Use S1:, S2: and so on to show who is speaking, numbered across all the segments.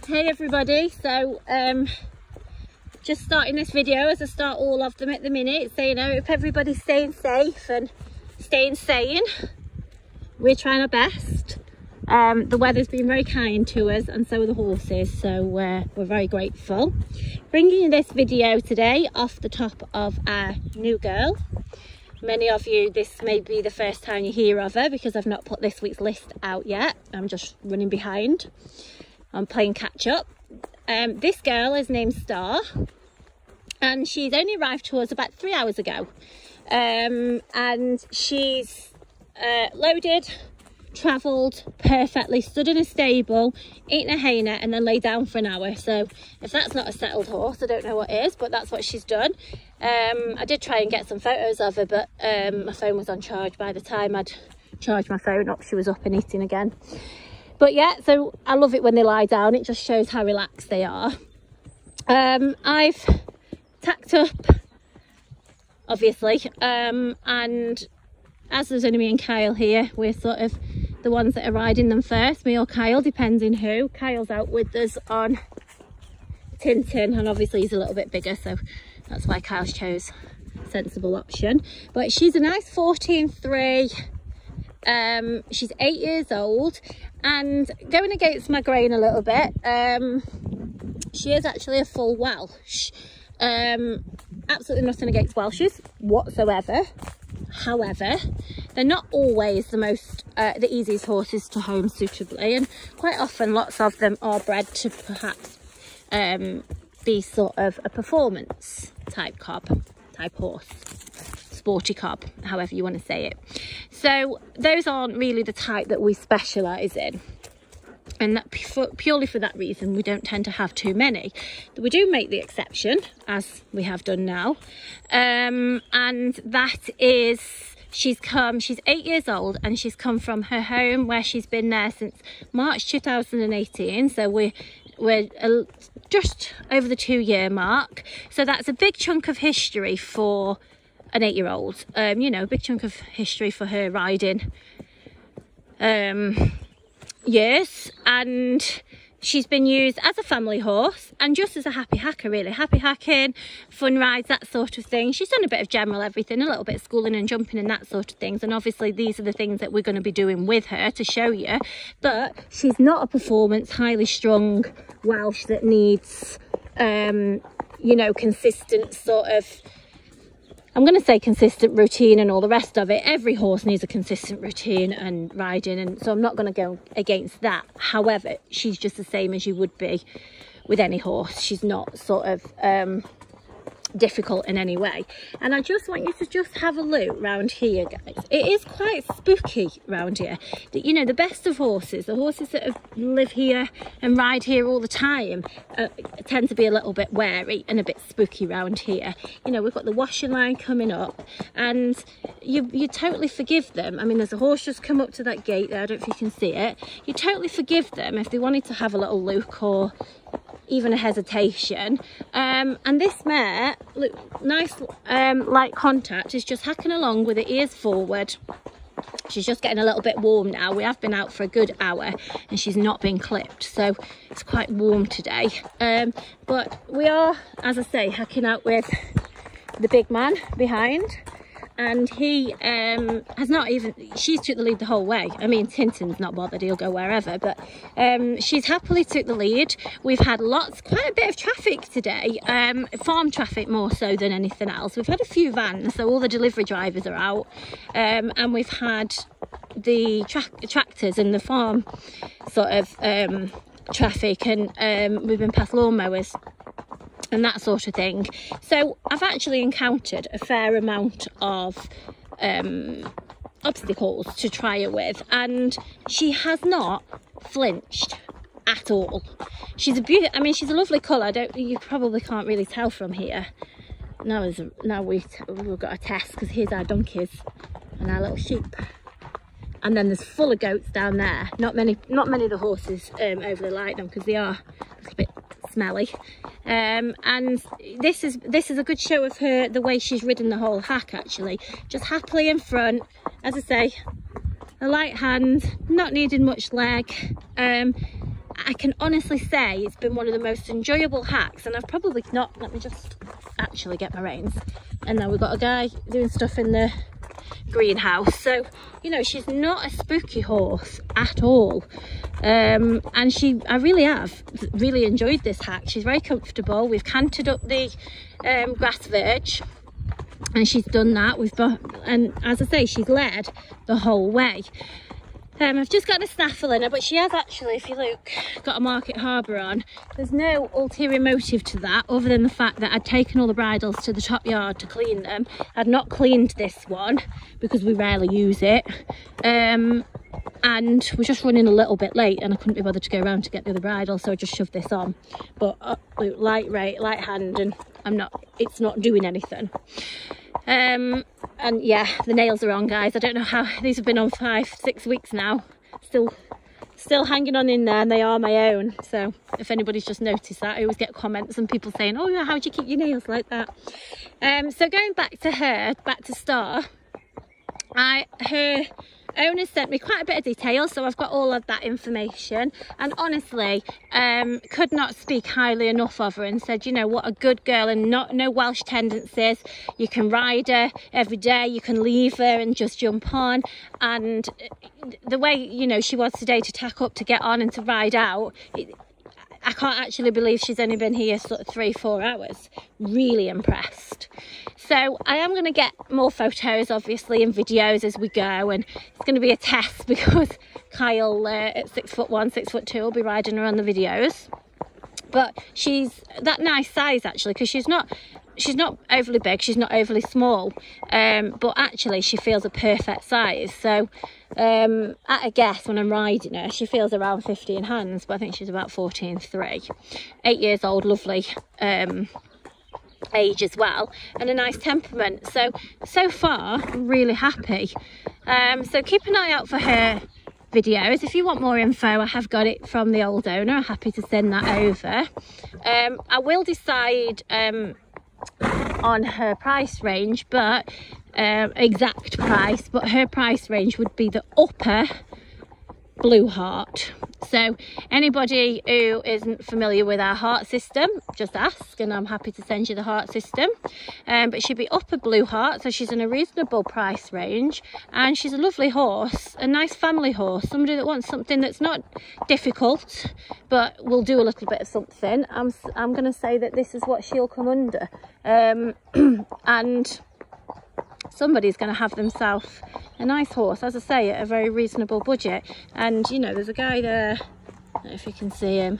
S1: Hey everybody, so just starting this video as I start all of them at the minute, saying I hope everybody's staying safe and staying sane. We're trying our best. The weather's been very kind to us and so are the horses, so we're very grateful. Bringing you this video today off the top of our new girl. Many of you, this may be the first time you hear of her because I've not put this week's list out yet. I'm just running behind. I'm playing catch up. This girl is named Star and she's only arrived to us about 3 hours ago. And she's loaded, travelled perfectly, stood in a stable, eaten a hay net and then lay down for an hour. So if that's not a settled horse, I don't know what is, but that's what she's done. I did try and get some photos of her, but my phone was on charge by the time I'd charged my phone up. She was up and eating again. But yeah, so I love it when they lie down. It just shows how relaxed they are. I've tacked up, obviously, and as there's only me and Kyle here, we're sort of the ones that are riding them first, me or Kyle, depending who. Kyle's out with us on Tintin, and obviously he's a little bit bigger, so that's why Kyle chose a sensible option. But she's a nice 14.3. She's 8 years old and going against my grain a little bit. She is actually a full Welsh. Absolutely nothing against Welshes whatsoever. However, they're not always the easiest horses to home suitably, and quite often lots of them are bred to perhaps be sort of a performance type horse. Sporty cob, however you want to say it. So those aren't really the type that we specialise in, and that purely for that reason we don't tend to have too many. We do make the exception, as we have done now, and that is she's 8 years old and she's come from her home where she's been there since March 2018, so we're just over the 2-year mark. So that's a big chunk of history for an 8-year-old, you know, a big chunk of history for her riding years. And she's been used as a family horse and just as a happy hacker, really. Happy hacking, fun rides, that sort of thing. She's done a bit of general everything, a little bit of schooling and jumping and that sort of things. And obviously these are the things that we're going to be doing with her to show you. But she's not a performance, highly strung Welsh that needs, you know, consistent sort of, I'm going to say consistent routine and all the rest of it. Every horse needs a consistent routine and riding, and so I'm not going to go against that. However, she's just the same as you would be with any horse. She's not sort of difficult in any way. And I just want you to just have a look round here, guys. It is quite spooky round here. You know, the best of horses, the horses that live here and ride here all the time, tend to be a little bit wary and a bit spooky round here. You know, we've got the washing line coming up and you totally forgive them. I mean, there's a horse just come up to that gate there, I don't know if you can see it. You totally forgive them if they wanted to have a little look or even a hesitation. And this mare, look, nice light contact, is just hacking along with her ears forward. She's just getting a little bit warm now. We have been out for a good hour and she's not been clipped, so it's quite warm today. But we are, as I say, hacking out with the big man behind, and he has not even, she's took the lead the whole way. I mean, Tintin's not bothered, he'll go wherever, but she's happily took the lead. We've had quite a bit of traffic today, farm traffic more so than anything else. We've had a few vans, so all the delivery drivers are out, and we've had the tractors and the farm sort of traffic, and we've been past lawnmowers and that sort of thing. So I've actually encountered a fair amount of obstacles to try her with, and she has not flinched at all. She's a beautiful, I mean, she's a lovely colour. You probably can't really tell from here. Now we've got a test, because here's our donkeys and our little sheep, and then there's full of goats down there. Not many of the horses overly like them because they are a little bit smelly, and this is a good show of her, the way she's ridden the whole hack, actually. Just happily in front, as I say, a light hand, not needing much leg, I can honestly say it's been one of the most enjoyable hacks, and I've probably not, let me just actually get my reins. And then we've got a guy doing stuff in the greenhouse. So, you know, she's not a spooky horse at all. And I really have really enjoyed this hack. She's very comfortable. We've cantered up the grass verge, and she's done that. And as I say, she's led the whole way. I've just got a snaffle in her, but she has actually, if you look, got a Market Harbour on. There's no ulterior motive to that, other than the fact that I'd taken all the bridles to the top yard to clean them. I'd not cleaned this one because we rarely use it. And we're just running a little bit late, and I couldn't be bothered to go around to get the other bridle, so I just shoved this on. But light hand, and it's not doing anything. And yeah, the nails are on, guys. I don't know how, these have been on 5-6 weeks now, still hanging on in there, and they are my own. So if anybody's just noticed that, I always get comments and people saying, oh yeah, how do you keep your nails like that? So going back to Star, her owner sent me quite a bit of detail, so I've got all of that information, and honestly could not speak highly enough of her, and said, you know, what a good girl, and no Welsh tendencies. You can ride her every day, you can leave her and just jump on, and the way, you know, she was today to tack up, to get on and to ride out, I can't actually believe she's only been here sort of 3-4 hours. Really impressed. So I am going to get more photos, obviously, and videos as we go, and it's going to be a test because Kyle at 6'1", 6'2" will be riding her on the videos. But she's that nice size actually, because she's not overly big, she's not overly small, but actually she feels a perfect size. So at a guess, when I'm riding her, she feels around 15 hands, but I think she's about 14.3. 8 years old, lovely age as well, and a nice temperament. So far I'm really happy. So keep an eye out for her videos. If you want more info, I have got it from the old owner. I'm happy to send that over. I will decide on her price range, but exact price, but her price range would be the upper Blue Heart. So anybody who isn't familiar with our heart system, just ask, and I'm happy to send you the heart system. But she'd be upper Blue Heart, so she's in a reasonable price range, and she's a lovely horse, a nice family horse, somebody that wants something that's not difficult but will do a little bit of something. I'm going to say that this is what she'll come under, and somebody's going to have themselves a nice horse, as I say, at a very reasonable budget. And you know, there's a guy there, I don't know if you can see him,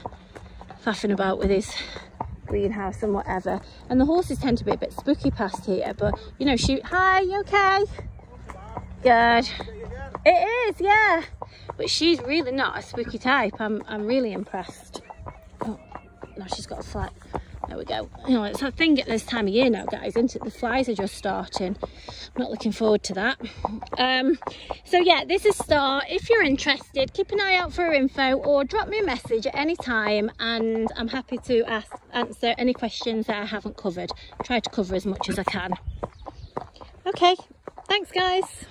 S1: faffing about with his greenhouse and whatever, and the horses tend to be a bit spooky past here, but you know, hi, you okay? Good. It is, yeah, but she's really not a spooky type. I'm really impressed. Oh, now she's got a flat. There we go. You know, it's a thing at this time of year now, guys, isn't it? The flies are just starting. I'm not looking forward to that. So yeah, this is Star. If you're interested, keep an eye out for her info, or drop me a message at any time, and I'm happy to answer any questions that I haven't covered. Try to cover as much as I can. Okay, thanks guys.